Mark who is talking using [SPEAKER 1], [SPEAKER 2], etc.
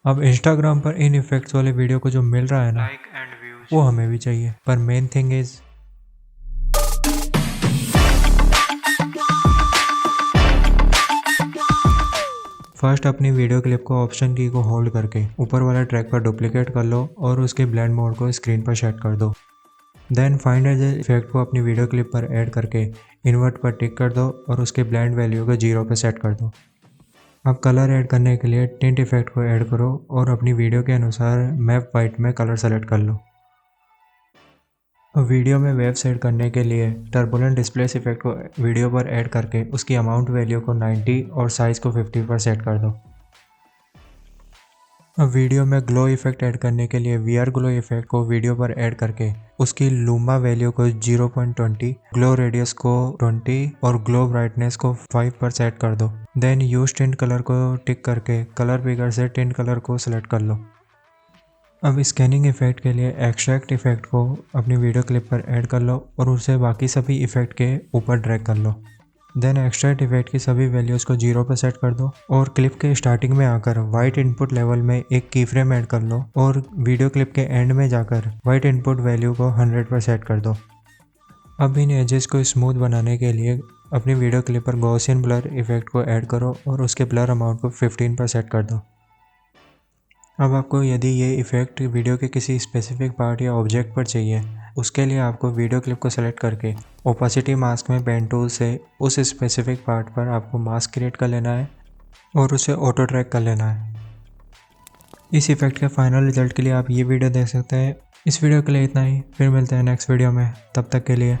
[SPEAKER 1] अब इंस्टाग्राम पर इन इफेक्ट्स वाले वीडियो को जो मिल रहा है ना,
[SPEAKER 2] लाइक एंड व्यूज।
[SPEAKER 1] वो हमें भी चाहिए। पर मेन थिंग इज फर्स्ट अपनी वीडियो क्लिप को ऑप्शन की को होल्ड करके ऊपर वाला ट्रैक पर डुप्लीकेट कर लो और उसके ब्लेंड मोड को स्क्रीन पर सेट कर दो। देन फाइंड एज इफेक्ट को अपनी वीडियो क्लिप पर ऐड करके इन्वर्ट पर टिक कर दो और उसके ब्लेंड वैल्यू को 0 पर सेट कर दो। अब कलर ऐड करने के लिए टिंट इफेक्ट को ऐड करो और अपनी वीडियो के अनुसार मैप वाइट में कलर सेलेक्ट कर लो। अब वीडियो में वेव सेट करने के लिए टर्बुलेंट डिस्प्लेस इफेक्ट को वीडियो पर ऐड करके उसकी अमाउंट वैल्यू को 90 और साइज़ को 50 पर सेट कर दो। अब वीडियो में ग्लो इफेक्ट ऐड करने के लिए वीआर ग्लो इफेक्ट को वीडियो पर ऐड करके उसकी लूमा वैल्यू को 0.20, ग्लो रेडियस को 20 और ग्लो ब्राइटनेस को 5 पर सेट कर दो। देन यूज टिंट कलर को टिक करके कलर पिकर से टिंट कलर को सिलेक्ट कर लो। अब स्कैनिंग इफेक्ट के लिए एक्सट्रैक्ट इफेक्ट को अपनी वीडियो क्लिप पर ऐड कर लो और उसे बाकी सभी इफेक्ट के ऊपर ड्रैग कर लो। देन एक्सट्रैक्ट इफेक्ट की सभी वैल्यूज़ को 0 पर सेट कर दो और क्लिप के स्टार्टिंग में आकर वाइट इनपुट लेवल में एक की फ्रेम ऐड कर लो और वीडियो क्लिप के एंड में जाकर वाइट इनपुट वैल्यू को 100 पर सेट कर दो। अब इन एजेस को स्मूथ बनाने के लिए अपनी वीडियो क्लिप पर गॉसियन ब्लर इफेक्ट को ऐड करो और उसके ब्लर अमाउंट को 15 पर सेट कर दो। अब आपको यदि ये इफेक्ट वीडियो के किसी स्पेसिफिक पार्ट या ऑब्जेक्ट पर चाहिए, उसके लिए आपको वीडियो क्लिप को सेलेक्ट करके ओपेसिटी मास्क में पेन टूल से उस स्पेसिफिक पार्ट पर आपको मास्क क्रिएट कर लेना है और उसे ऑटो ट्रैक कर लेना है। इस इफेक्ट के फाइनल रिजल्ट के लिए आप ये वीडियो देख सकते हैं। इस वीडियो के लिए इतना ही, फिर मिलते हैं नेक्स्ट वीडियो में, तब तक के लिए।